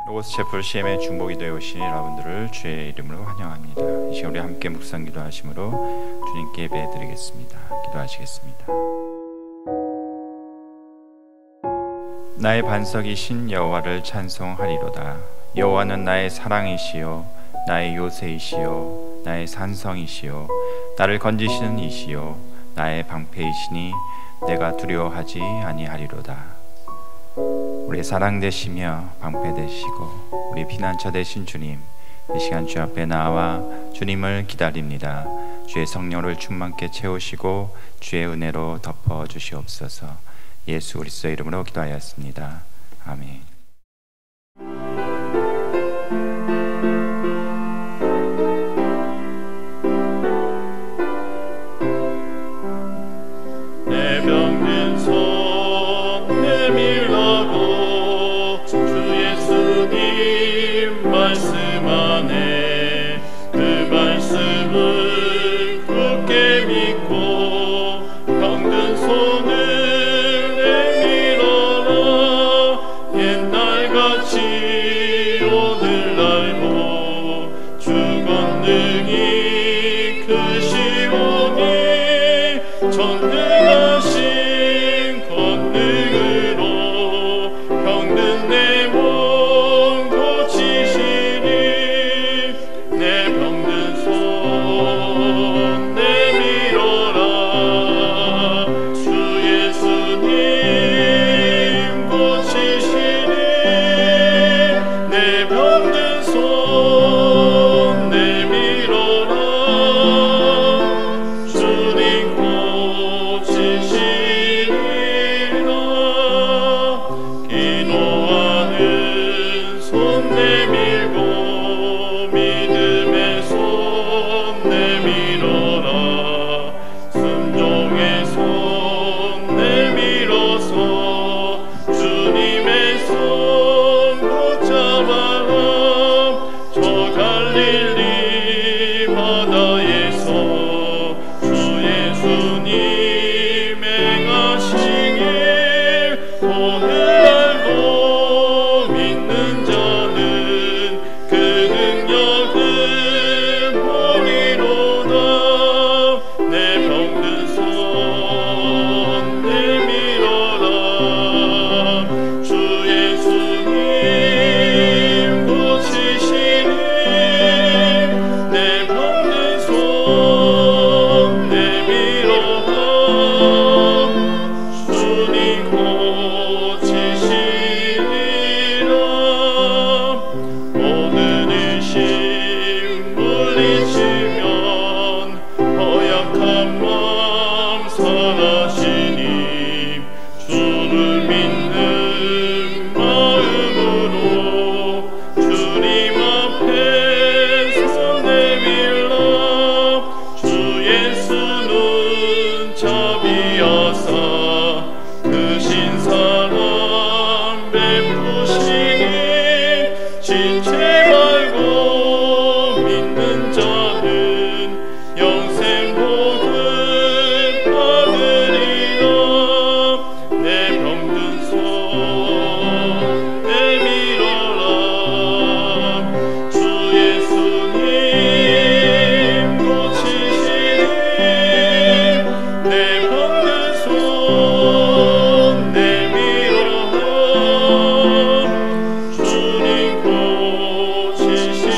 로고스 채플 CM의 중보기도에 오신 여러분들을 주의 이름으로 환영합니다. 이 시간 우리 함께 묵상 기도하심으로 주님께 예배드리겠습니다. 기도하시겠습니다. 나의 반석이신 여호와를 찬송하리로다. 여호와는 나의 사랑이시요 나의 요새이시요 나의 산성이시요 나를 건지시는 이시요 나의 방패이시니 내가 두려워하지 아니하리로다. 우리의 사랑 되시며 방패 되시고 우리 피난처 되신 주님, 이 시간 주 앞에 나와 주님을 기다립니다. 주의 성령을 충만케 채우시고 주의 은혜로 덮어 주시옵소서. 예수 그리스도의 이름으로 기도하였습니다. 아멘. 내 병든 손 내밀라고 주 예수님 말씀 안에 그 말씀을 굳게 믿고 병든 손을 내밀어라. 옛날같이 오늘날도 주 권능이 크시오니 전능하신 권능으로 병든 내 몸 고치시니 내 병든 손 내밀어라. 주 예수님 고치시니 내 병든 손 내밀어라. 주님 고치시리라. 기도하는 손 내밀고 믿음의 손 내밀어라. 순종의 손 내밀어서 주님의 손 붙잡아라. 저 갈릴리 바다에서 주 예수님 행하신 일 오늘 알고 믿는 자는 그 능력을 보리로다. 내 병든 손 내밀어라. 주 예수님 고치시니 내 병든 손 내밀어라. 주님 고치시리라. 모든 의심 물리치면 허약한 마음 선하시니 주를 믿는 마음으로 주님 앞에 손 내밀라. 주 예수는 자비하사 크신 사랑 베푸시니 지체 말고 믿는 자는 영생 복을 받으리라. 내 병든 손 내밀어라. 주 예수님 고치시니 내 병든 손 내밀어라. 주님 고치시리라.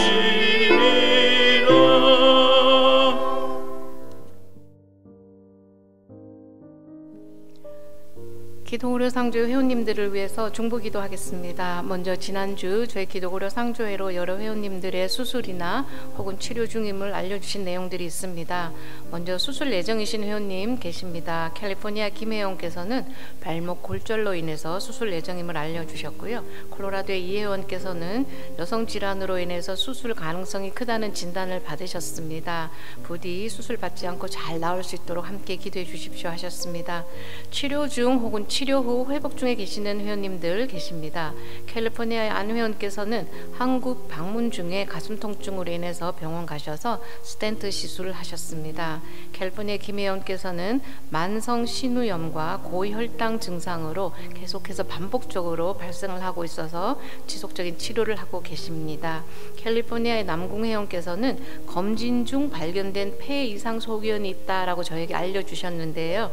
기도고려 상조 회원님들을 위해서 중보기도 하겠습니다. 먼저 지난주 저희 기도고려 상조회로 여러 회원님들의 수술이나 혹은 치료 중임을 알려주신 내용들이 있습니다. 먼저 수술 예정이신 회원님 계십니다. 캘리포니아 김혜영께서는 발목 골절로 인해서 수술 예정임을 알려주셨고요. 콜로라도의 이혜원께서는 여성 질환으로 인해서 수술 가능성이 크다는 진단을 받으셨습니다. 부디 수술 받지 않고 잘 나올 수 있도록 함께 기도해 주십시오 하셨습니다. 치료 중 혹은 치료 후 아직도 회복 중에 계시는 회원님들 계십니다. 캘리포니아의 안 회원께서는 한국 방문 중에 가슴 통증으로 인해서 병원 가셔서 스텐트 시술을 하셨습니다. 캘리포니아 김 회원께서는 만성 신우염과 고혈당 증상으로 계속해서 반복적으로 발생을 하고 있어서 지속적인 치료를 하고 계십니다. 캘리포니아의 남궁 회원께서는 검진 중 발견된 폐 이상 소견이 있다라고 저에게 알려주셨는데요.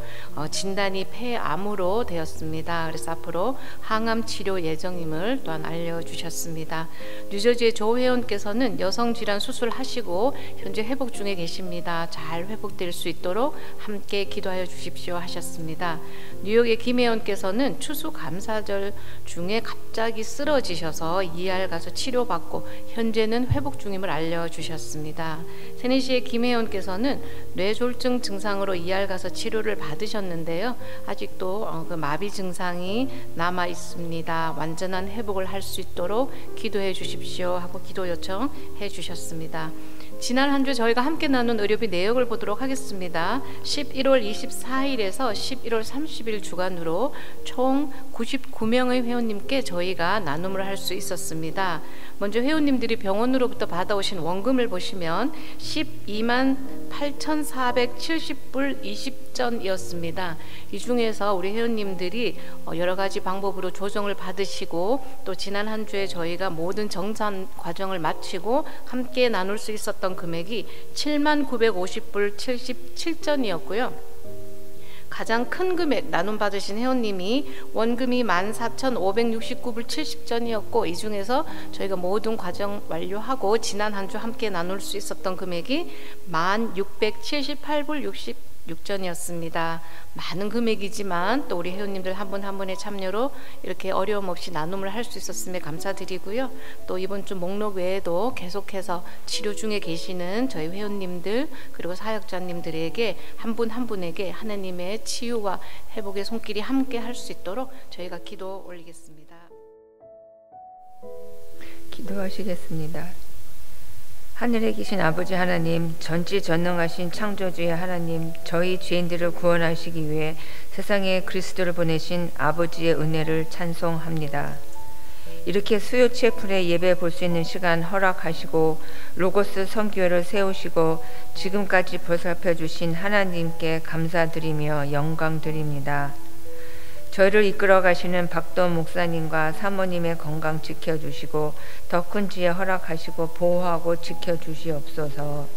진단이 폐암으로 되었습니다. 그래서 앞으로 항암 치료 예정임을 또한 알려주셨습니다. 뉴저지의 조 회원께서는 여성 질환 수술하시고 현재 회복 중에 계십니다. 잘 회복될 수 있도록 함께 기도하여 주십시오 하셨습니다. 뉴욕의 김 회원께서는 추수감사절 중에 갑자기 쓰러지셔서 ER 가서 치료받고 현재는 회복 중임을 알려주셨습니다. 테네시의 김 회원께서는 뇌졸중 증상으로 ER 가서 치료를 받으셨는데요. 아직도 그 마비 증상이 남아 있습니다. 완전한 회복을 할 수 있도록 기도해 주십시오 하고 기도 요청해 주셨습니다. 지난 한 주 저희가 함께 나눈 의료비 내역을 보도록 하겠습니다. 11월 24일에서 11월 30일 주간으로 총 99명의 회원님께 저희가 나눔을 할 수 있었습니다. 먼저 회원님들이 병원으로부터 받아오신 원금을 보시면 12만 8,470불 20전이었습니다. 이 중에서 우리 회원님들이 여러 가지 방법으로 조정을 받으시고 또 지난 한 주에 저희가 모든 정산 과정을 마치고 함께 나눌 수 있었던 금액이 7만 950불 77전이었고요. 가장 큰 금액 나눔 받으신 회원님이 원금이 14,569불 70전이었고 이 중에서 저희가 모든 과정 완료하고 지난 한 주 함께 나눌 수 있었던 금액이 1,678불 66전이었습니다. 많은 금액이지만 또 우리 회원님들 한 분 한 분의 참여로 이렇게 어려움 없이 나눔을 할 수 있었음에 감사드리고요. 또 이번 주 목록 외에도 계속해서 치료 중에 계시는 저희 회원님들 그리고 사역자님들에게 한 분 한 분에게 하나님의 치유와 회복의 손길이 함께 할 수 있도록 저희가 기도 올리겠습니다. 기도하시겠습니다. 하늘에 계신 아버지 하나님, 전지전능하신 창조주의 하나님, 저희 죄인들을 구원하시기 위해 세상에 그리스도를 보내신 아버지의 은혜를 찬송합니다. 이렇게 수요체 풀에 예배 볼 수 있는 시간 허락하시고 로고스 선교회를 세우시고 지금까지 보살펴 주신 하나님께 감사드리며 영광드립니다. 저희를 이끌어 가시는 박돈 목사님과 사모님의 건강 지켜주시고 더 큰 지혜 허락하시고 보호하고 지켜주시옵소서.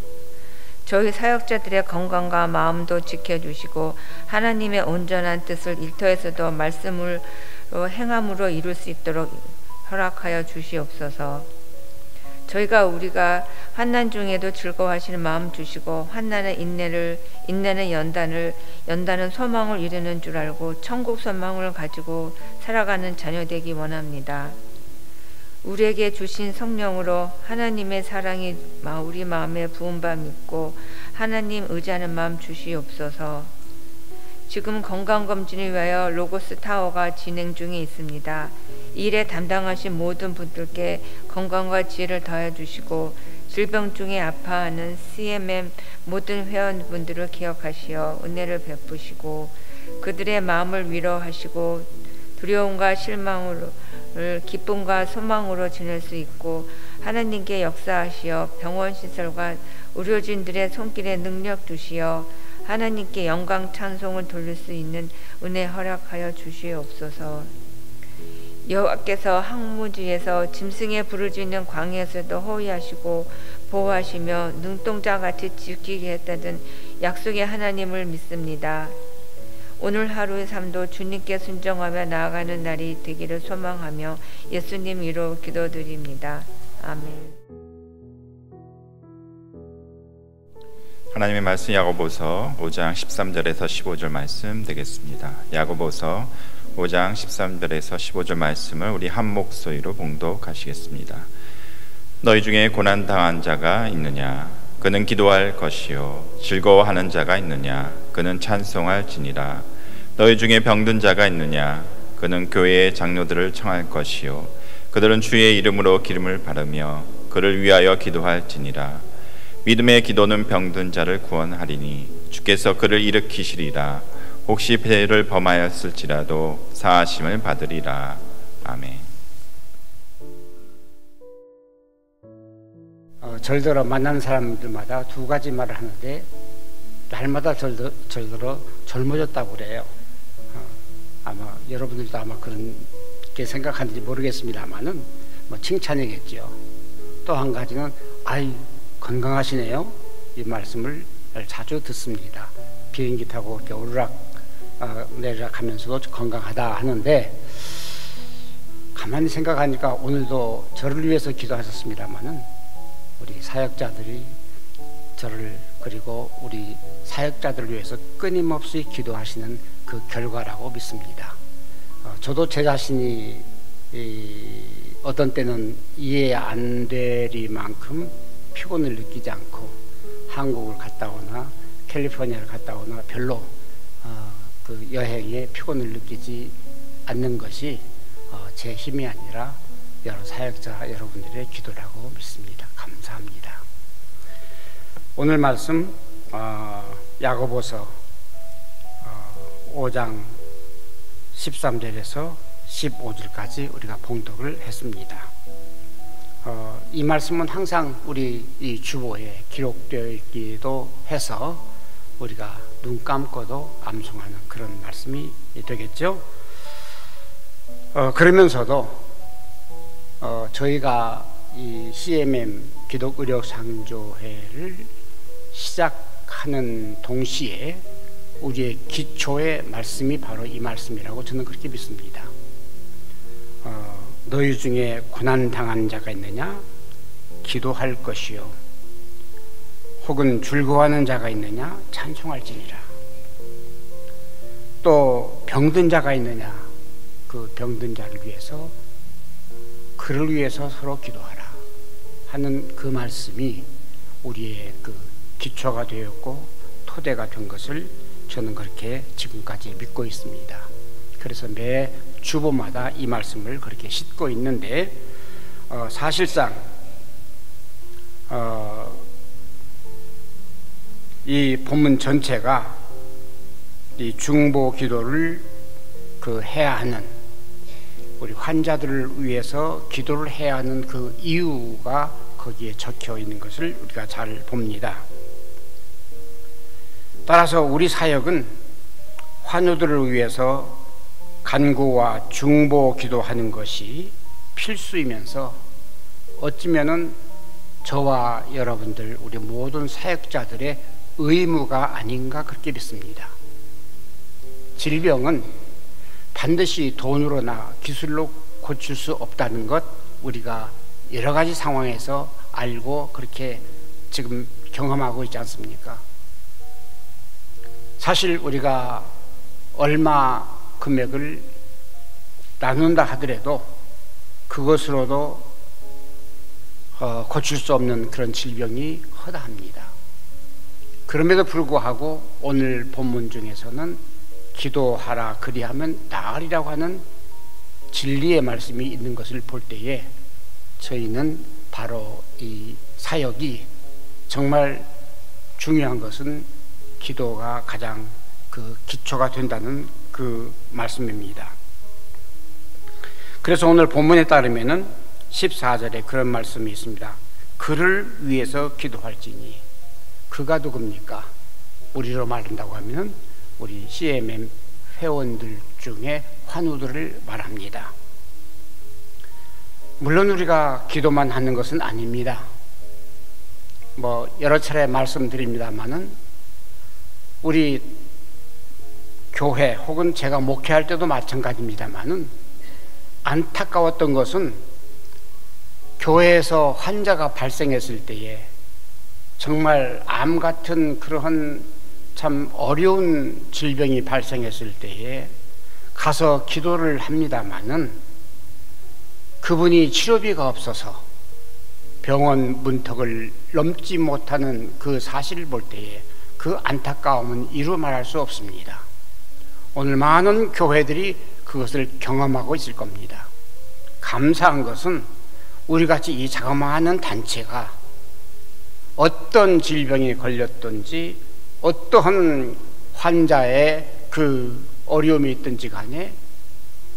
저희 사역자들의 건강과 마음도 지켜주시고 하나님의 온전한 뜻을 일터에서도 말씀으로 행함으로 이룰 수 있도록 허락하여 주시옵소서. 우리가 환난 중에도 즐거워하시는 마음 주시고 환난의 인내는 연단은 소망을 이루는 줄 알고 천국 소망을 가지고 살아가는 자녀 되기 원합니다. 우리에게 주신 성령으로 하나님의 사랑이 우리 마음에 부은 바 믿고 하나님 의지하는 마음 주시옵소서. 지금 건강검진을 위하여 로고스 타워가 진행 중에 있습니다. 일에 담당하신 모든 분들께 건강과 지혜를 더해 주시고 질병 중에 아파하는 CMM 모든 회원분들을 기억하시어 은혜를 베푸시고 그들의 마음을 위로하시고 두려움과 실망을 기쁨과 소망으로 지낼 수 있고 하나님께 역사하시어 병원 시설과 의료진들의 손길에 능력 주시어 하나님께 영광 찬송을 돌릴 수 있는 은혜 허락하여 주시옵소서. 여호와께서 항무지에서 짐승의 부르짖는 광야에서도 호위하시고 보호하시며 눈동자같이 지키게 했다던 약속의 하나님을 믿습니다. 오늘 하루의 삶도 주님께 순종하며 나아가는 날이 되기를 소망하며 예수님 이름으로 기도드립니다. 아멘. 하나님의 말씀 야고보서 5장 13절에서 15절 말씀 되겠습니다. 야고보서 5장 13절에서 15절 말씀을 우리 한 목소리로 봉독하시겠습니다. 너희 중에 고난 당한 자가 있느냐? 그는 기도할 것이요. 즐거워하는 자가 있느냐? 그는 찬송할지니라. 너희 중에 병든 자가 있느냐? 그는 교회의 장로들을 청할 것이요. 그들은 주의 이름으로 기름을 바르며 그를 위하여 기도할지니라. 믿음의 기도는 병든 자를 구원하리니 주께서 그를 일으키시리라. 혹시 죄를 범하였을지라도 사하심을 받으리라. 아멘. 절들어 만나는 사람들마다 두 가지 말을 하는데, 날마다 절들어 젊어졌다고 그래요. 아마 여러분들도 아마 그렇게 생각하는지 모르겠습니다만은 뭐 칭찬이겠죠. 또 한 가지는 아이 건강하시네요, 이 말씀을 자주 듣습니다. 비행기 타고 이렇게 오르락 내리락 하면서도 건강하다 하는데, 가만히 생각하니까 오늘도 저를 위해서 기도하셨습니다마는 우리 사역자들이 저를, 그리고 우리 사역자들을 위해서 끊임없이 기도하시는 그 결과라고 믿습니다. 저도 제 자신이 어떤 때는 이해 안 되리만큼 피곤을 느끼지 않고 한국을 갔다 오나 캘리포니아를 갔다 오나 별로 그 여행에 피곤을 느끼지 않는 것이 제 힘이 아니라 여러 사역자 여러분들의 기도라고 믿습니다. 감사합니다. 오늘 말씀 야고보서 5장 13절에서 15절까지 우리가 봉독을 했습니다. 이 말씀은 항상 우리 이 주보에 기록되어 있기도 해서 우리가 눈 감고도 암송하는 그런 말씀이 되겠죠. 그러면서도 저희가 이 CMM 기독의료상조회를 시작하는 동시에 우리의 기초의 말씀이 바로 이 말씀이라고 저는 그렇게 믿습니다. 너희 중에 고난당한 자가 있느냐? 기도할 것이요. 혹은 즐거워하는 자가 있느냐? 찬송할지니라. 또 병든 자가 있느냐? 그 병든 자를 위해서, 그를 위해서 서로 기도하라 하는 그 말씀이 우리의 그 기초가 되었고 토대가 된 것을 저는 그렇게 지금까지 믿고 있습니다. 그래서 매 주보마다 이 말씀을 그렇게 싣고 있는데, 사실상 이 본문 전체가 이 중보 기도를 해야 하는, 우리 환자들을 위해서 기도를 해야 하는 그 이유가 거기에 적혀 있는 것을 우리가 잘 봅니다. 따라서 우리 사역은 환우들을 위해서 간구와 중보 기도하는 것이 필수이면서 어찌면은 저와 여러분들 우리 모든 사역자들의 의무가 아닌가 그렇게 믿습니다. 질병은 반드시 돈으로나 기술로 고칠 수 없다는 것 우리가 여러 가지 상황에서 알고 그렇게 지금 경험하고 있지 않습니까? 사실 우리가 얼마 금액을 나눈다 하더라도 그것으로도 고칠 수 없는 그런 질병이 허다합니다. 그럼에도 불구하고 오늘 본문 중에서는 기도하라 그리하면 나으리라고 하는 진리의 말씀이 있는 것을 볼 때에 저희는 바로 이 사역이 정말 중요한 것은 기도가 가장 그 기초가 된다는 그 말씀입니다. 그래서 오늘 본문에 따르면은 14절에 그런 말씀이 있습니다. 그를 위해서 기도할지니. 그가 누굽니까? 우리로 말한다고 하면은 우리 CMM 회원들 중에 환우들을 말합니다. 물론 우리가 기도만 하는 것은 아닙니다. 뭐 여러 차례 말씀드립니다만은 우리 교회 혹은 제가 목회할 때도 마찬가지입니다만은 안타까웠던 것은 교회에서 환자가 발생했을 때에 정말 암 같은 그러한 참 어려운 질병이 발생했을 때에 가서 기도를 합니다마는 그분이 치료비가 없어서 병원 문턱을 넘지 못하는 그 사실을 볼 때에 그 안타까움은 이루 말할 수 없습니다. 오늘 많은 교회들이 그것을 경험하고 있을 겁니다. 감사한 것은 우리같이 이 자그마한 단체가 어떤 질병에 걸렸든지 어떠한 환자의 그 어려움이 있든지 간에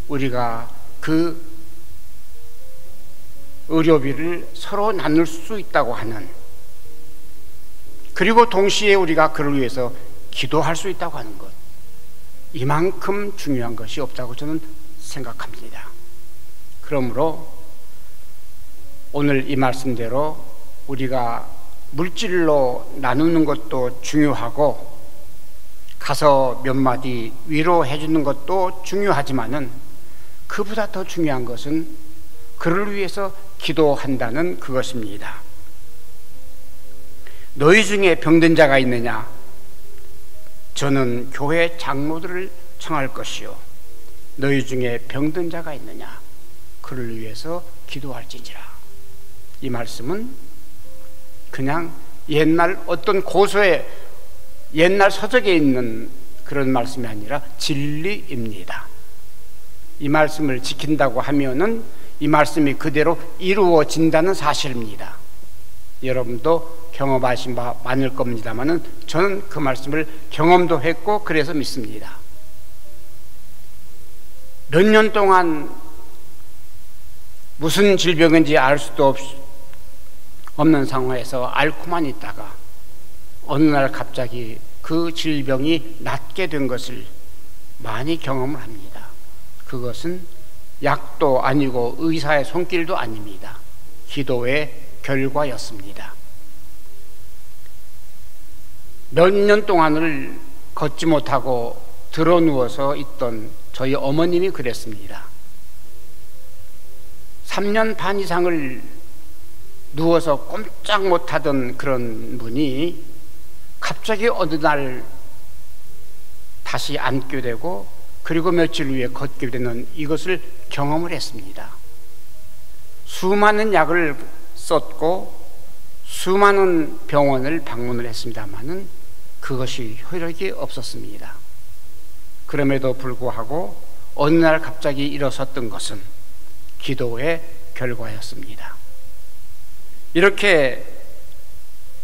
우리가 그 의료비를 서로 나눌 수 있다고 하는, 그리고 동시에 우리가 그를 위해서 기도할 수 있다고 하는 것, 이만큼 중요한 것이 없다고 저는 생각합니다. 그러므로 오늘 이 말씀대로 우리가 물질로 나누는 것도 중요하고 가서 몇 마디 위로해 주는 것도 중요하지만은 그보다 더 중요한 것은 그를 위해서 기도한다는 그것입니다. 너희 중에 병든 자가 있느냐? 저는 교회 장로들을 청할 것이요, 너희 중에 병든 자가 있느냐? 그를 위해서 기도할지니라. 이 말씀은 그냥 옛날 어떤 고서에, 옛날 서적에 있는 그런 말씀이 아니라 진리입니다. 이 말씀을 지킨다고 하면은 이 말씀이 그대로 이루어진다는 사실입니다. 여러분도 경험하신 바 많을 겁니다만은 저는 그 말씀을 경험도 했고 그래서 믿습니다. 몇 년 동안 무슨 질병인지 알 수도 없는 상황에서 앓고만 있다가 어느 날 갑자기 그 질병이 낫게 된 것을 많이 경험을 합니다. 그것은 약도 아니고 의사의 손길도 아닙니다. 기도의 결과였습니다. 몇 년 동안을 걷지 못하고 드러누워서 있던 저희 어머님이 그랬습니다. 3년 반 이상을 누워서 꼼짝 못하던 그런 분이 갑자기 어느 날 다시 앉게 되고 그리고 며칠 후에 걷게 되는 이것을 경험을 했습니다. 수많은 약을 썼고 수많은 병원을 방문을 했습니다마는 그것이 효력이 없었습니다. 그럼에도 불구하고 어느 날 갑자기 일어섰던 것은 기도의 결과였습니다. 이렇게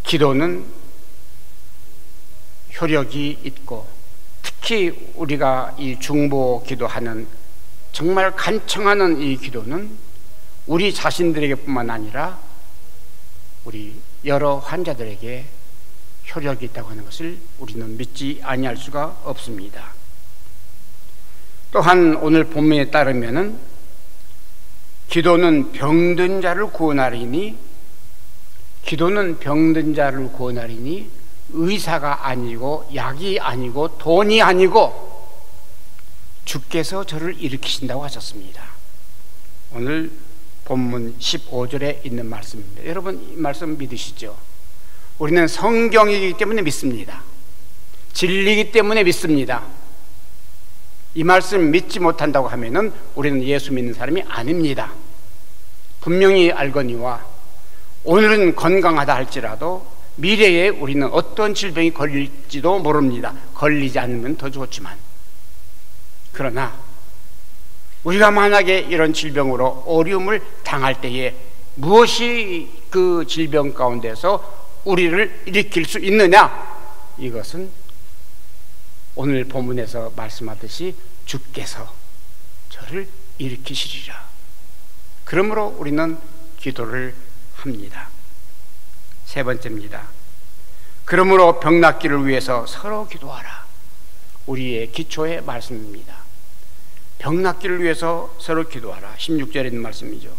기도는 효력이 있고, 특히 우리가 이 중보 기도하는 정말 간청하는 이 기도는 우리 자신들에게 뿐만 아니라 우리 여러 환자들에게 효력이 있다고 하는 것을 우리는 믿지 아니할 수가 없습니다. 또한 오늘 본문에 따르면은 기도는 병든 자를 구원하리니, 기도는 병든 자를 구원하리니 의사가 아니고 약이 아니고 돈이 아니고 주께서 저를 일으키신다고 하셨습니다. 오늘 본문 15절에 있는 말씀입니다. 여러분 이 말씀 믿으시죠? 우리는 성경이기 때문에 믿습니다. 진리이기 때문에 믿습니다. 이 말씀 믿지 못한다고 하면은 우리는 예수 믿는 사람이 아닙니다. 분명히 알거니와 오늘은 건강하다 할지라도 미래에 우리는 어떤 질병이 걸릴지도 모릅니다. 걸리지 않으면 더 좋지만, 그러나 우리가 만약에 이런 질병으로 어려움을 당할 때에 무엇이 그 질병 가운데서 우리를 일으킬 수 있느냐? 이것은 오늘 본문에서 말씀하듯이 주께서 저를 일으키시리라. 그러므로 우리는 기도를 합니다. 세 번째입니다. 그러므로 병 낫기를 위해서 서로 기도하라. 우리의 기초의 말씀입니다. 병 낫기를 위해서 서로 기도하라. 16절에 있는 말씀이죠.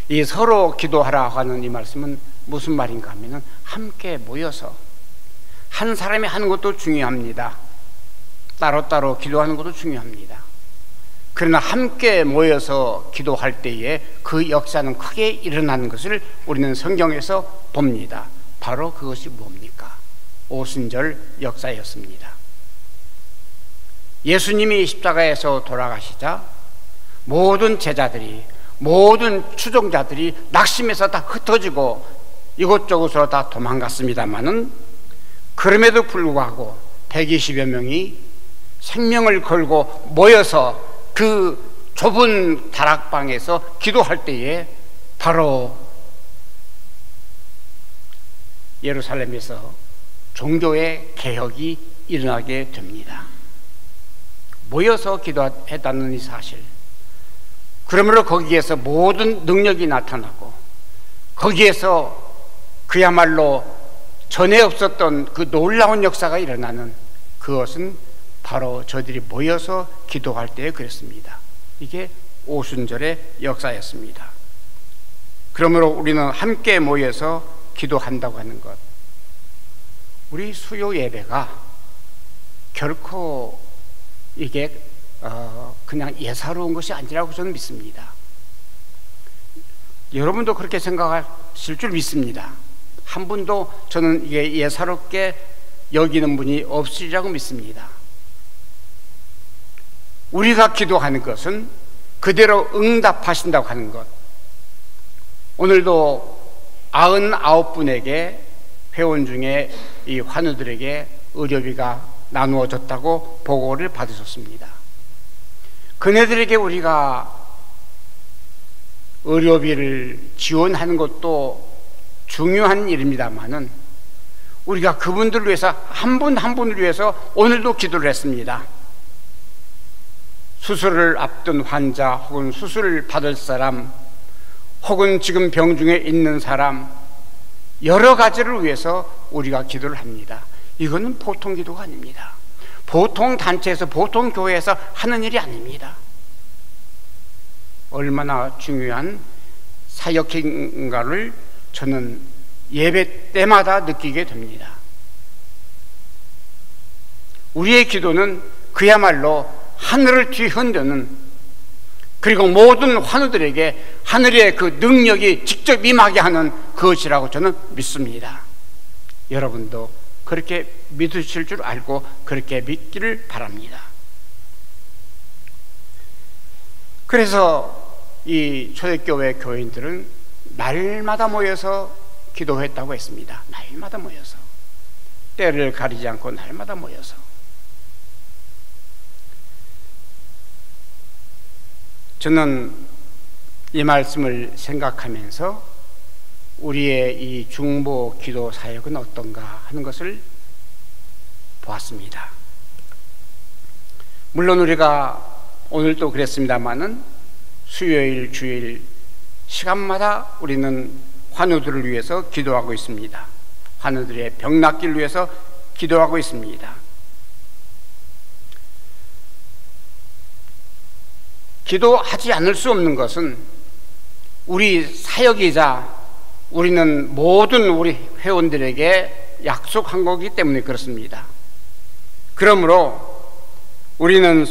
이 서로 기도하라 하는 이 말씀은 무슨 말인가 하면 함께 모여서, 한 사람이 하는 것도 중요합니다. 따로따로 기도하는 것도 중요합니다. 그러나 함께 모여서 기도할 때에 그 역사는 크게 일어나는 것을 우리는 성경에서 봅니다. 바로 그것이 뭡니까? 오순절 역사였습니다. 예수님이 십자가에서 돌아가시자 모든 제자들이, 모든 추종자들이 낙심해서 다 흩어지고 이곳저곳으로 다 도망갔습니다마는 그럼에도 불구하고 120여 명이 생명을 걸고 모여서 그 좁은 다락방에서 기도할 때에 바로 예루살렘에서 종교의 개혁이 일어나게 됩니다. 모여서 기도했다는 이 사실, 그러므로 거기에서 모든 능력이 나타나고 거기에서 그야말로 전에 없었던 그 놀라운 역사가 일어나는 그것은 바로 저희들이 모여서 기도할 때에 그랬습니다. 이게 오순절의 역사였습니다. 그러므로 우리는 함께 모여서 기도한다고 하는 것, 우리 수요 예배가 결코 이게 그냥 예사로운 것이 아니라고 저는 믿습니다. 여러분도 그렇게 생각하실 줄 믿습니다. 한 분도 저는 이게 예사롭게 여기는 분이 없으리라고 믿습니다. 우리가 기도하는 것은 그대로 응답하신다고 하는 것, 오늘도 99분에게 회원 중에 이 환우들에게 의료비가 나누어졌다고 보고를 받으셨습니다. 그네들에게 우리가 의료비를 지원하는 것도 중요한 일입니다만은 우리가 그분들을 위해서 한 분 한 분을 위해서 오늘도 기도를 했습니다. 수술을 앞둔 환자, 혹은 수술을 받을 사람, 혹은 지금 병 중에 있는 사람, 여러 가지를 위해서 우리가 기도를 합니다. 이거는 보통 기도가 아닙니다. 보통 단체에서, 보통 교회에서 하는 일이 아닙니다. 얼마나 중요한 사역인가를 저는 예배 때마다 느끼게 됩니다. 우리의 기도는 그야말로 하늘을 뒤흔드는, 그리고 모든 환우들에게 하늘의 그 능력이 직접 임하게 하는 그것이라고 저는 믿습니다. 여러분도 그렇게 믿으실 줄 알고 그렇게 믿기를 바랍니다. 그래서 이 초대교회 교인들은 날마다 모여서 기도했다고 했습니다. 날마다 모여서, 때를 가리지 않고 날마다 모여서. 저는 이 말씀을 생각하면서 우리의 이 중보 기도 사역은 어떤가 하는 것을 보았습니다. 물론 우리가 오늘도 그랬습니다마는 수요일, 주일 시간마다 우리는 환우들을 위해서 기도하고 있습니다. 환우들의 병 낫기를 위해서 기도하고 있습니다. 기도하지 않을 수 없는 것은 우리 사역이자 우리는 모든 우리 회원들에게 약속한 거기 때문에 그렇습니다. 그러므로 우리는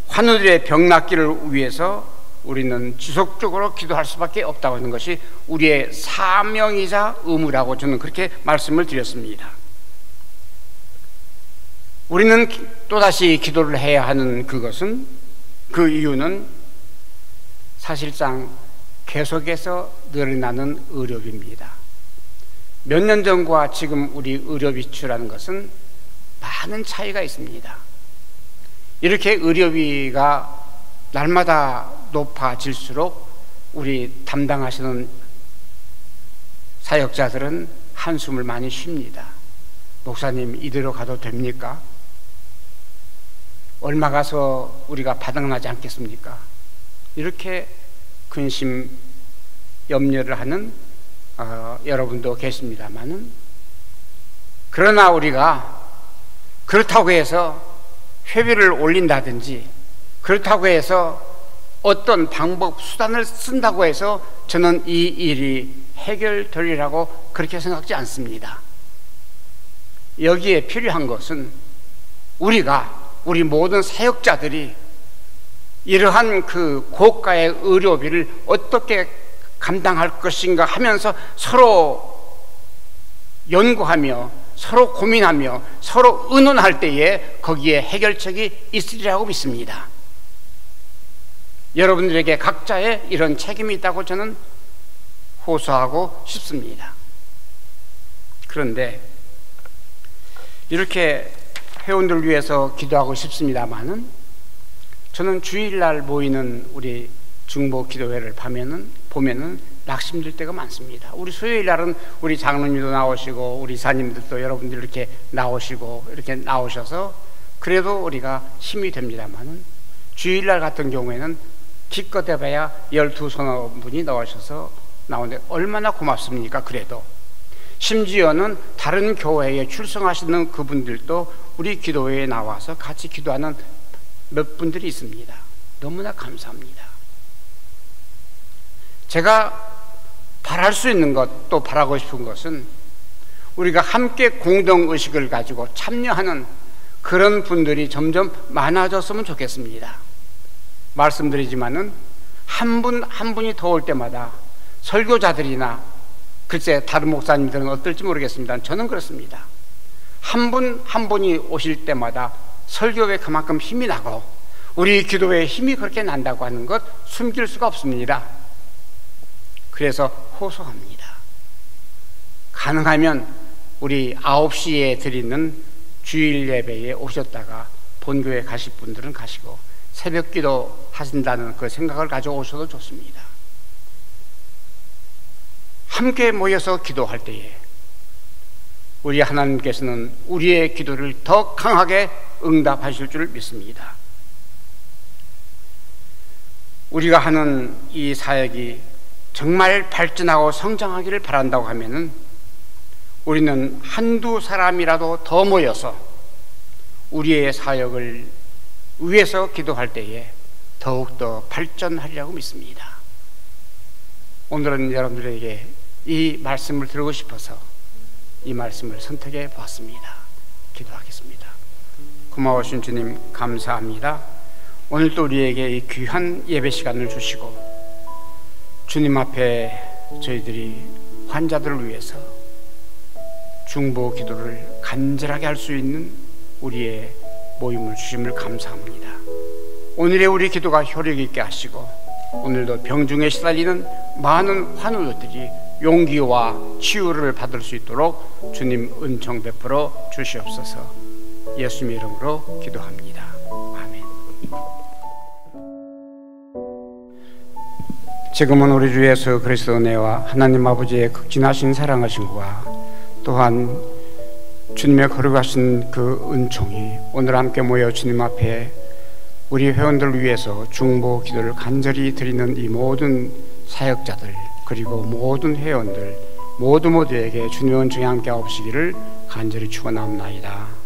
환우들의 병 낫기를 위해서 우리는 지속적으로 기도할 수밖에 없다고 하는 것이 우리의 사명이자 의무라고 저는 그렇게 말씀을 드렸습니다. 우리는 또다시 기도를 해야 하는 그것은, 그 이유는 사실상 계속해서 늘어나는 의료비입니다. 몇 년 전과 지금 우리 의료비 치료라는 것은 많은 차이가 있습니다. 이렇게 의료비가 날마다 높아질수록 우리 담당하시는 사역자들은 한숨을 많이 쉽니다. 목사님, 이대로 가도 됩니까? 얼마 가서 우리가 바닥나지 않겠습니까? 이렇게 근심, 염려를 하는 여러분도 계십니다만은, 그러나 우리가 그렇다고 해서 회비를 올린다든지, 그렇다고 해서 어떤 방법, 수단을 쓴다고 해서 저는 이 일이 해결되리라고 그렇게 생각하지 않습니다. 여기에 필요한 것은 우리 모든 사역자들이 이러한 그 고가의 의료비를 어떻게 감당할 것인가 하면서 서로 연구하며 서로 고민하며 서로 의논할 때에 거기에 해결책이 있으리라고 믿습니다. 여러분들에게 각자의 이런 책임이 있다고 저는 호소하고 싶습니다. 그런데 이렇게 회원들을 위해서 기도하고 싶습니다만은, 저는 주일날 모이는 우리 중보 기도회를 보면은 보면은 낙심될 때가 많습니다. 우리 수요일 날은 우리 장로님도 나오시고 우리 이사님들도 여러분들 이렇게 나오셔서 그래도 우리가 힘이 됩니다만은 주일날 같은 경우에는 기껏 해봐야 12서너 분이 나오셔서 나오는데 얼마나 고맙습니까? 그래도 심지어는 다른 교회에 출석하시는 그분들도 우리 기도회에 나와서 같이 기도하는 몇 분들이 있습니다. 너무나 감사합니다. 제가 바랄 수 있는 것, 또 바라고 싶은 것은 우리가 함께 공동의식을 가지고 참여하는 그런 분들이 점점 많아졌으면 좋겠습니다. 말씀드리지만은 한 분 한 분이 더 올 때마다 설교자들이나 글쎄 다른 목사님들은 어떨지 모르겠습니다. 저는 그렇습니다. 한 분 한 분이 오실 때마다 설교에 그만큼 힘이 나고 우리 기도에 힘이 그렇게 난다고 하는 것 숨길 수가 없습니다. 그래서 호소합니다. 가능하면 우리 9시에 드리는 주일 예배에 오셨다가 본교회 가실 분들은 가시고 새벽 기도 하신다는 그 생각을 가지고 오셔도 좋습니다. 함께 모여서 기도할 때에 우리 하나님께서는 우리의 기도를 더 강하게 응답하실 줄 믿습니다. 우리가 하는 이 사역이 정말 발전하고 성장하기를 바란다고 하면은 우리는 한두 사람이라도 더 모여서 우리의 사역을 위해서 기도할 때에 더욱더 발전하리라고 믿습니다. 오늘은 여러분들에게 이 말씀을 들고 싶어서 이 말씀을 선택해 보았습니다. 기도하겠습니다. 고마우신 주님 감사합니다. 오늘도 우리에게 이 귀한 예배 시간을 주시고 주님 앞에 저희들이 환자들을 위해서 중보 기도를 간절하게 할 수 있는 우리의 모임을 주심을 감사합니다. 오늘의 우리 기도가 효력 있게 하시고 오늘도 병중에 시달리는 많은 환우들이 용기와 치유를 받을 수 있도록 주님 은총 베풀어 주시옵소서. 예수님의 이름으로 기도합니다. 아멘. 지금은 우리 주 예수 그리스도 은혜와 하나님 아버지의 극진하신 사랑하심과 또한 주님의 거룩하신 그 은총이 오늘 함께 모여 주님 앞에 우리 회원들을 위해서 중보 기도를 간절히 드리는 이 모든 사역자들 그리고 모든 회원들 모두에게 주님의 은총이 함께 없으기를 간절히 축원합니다.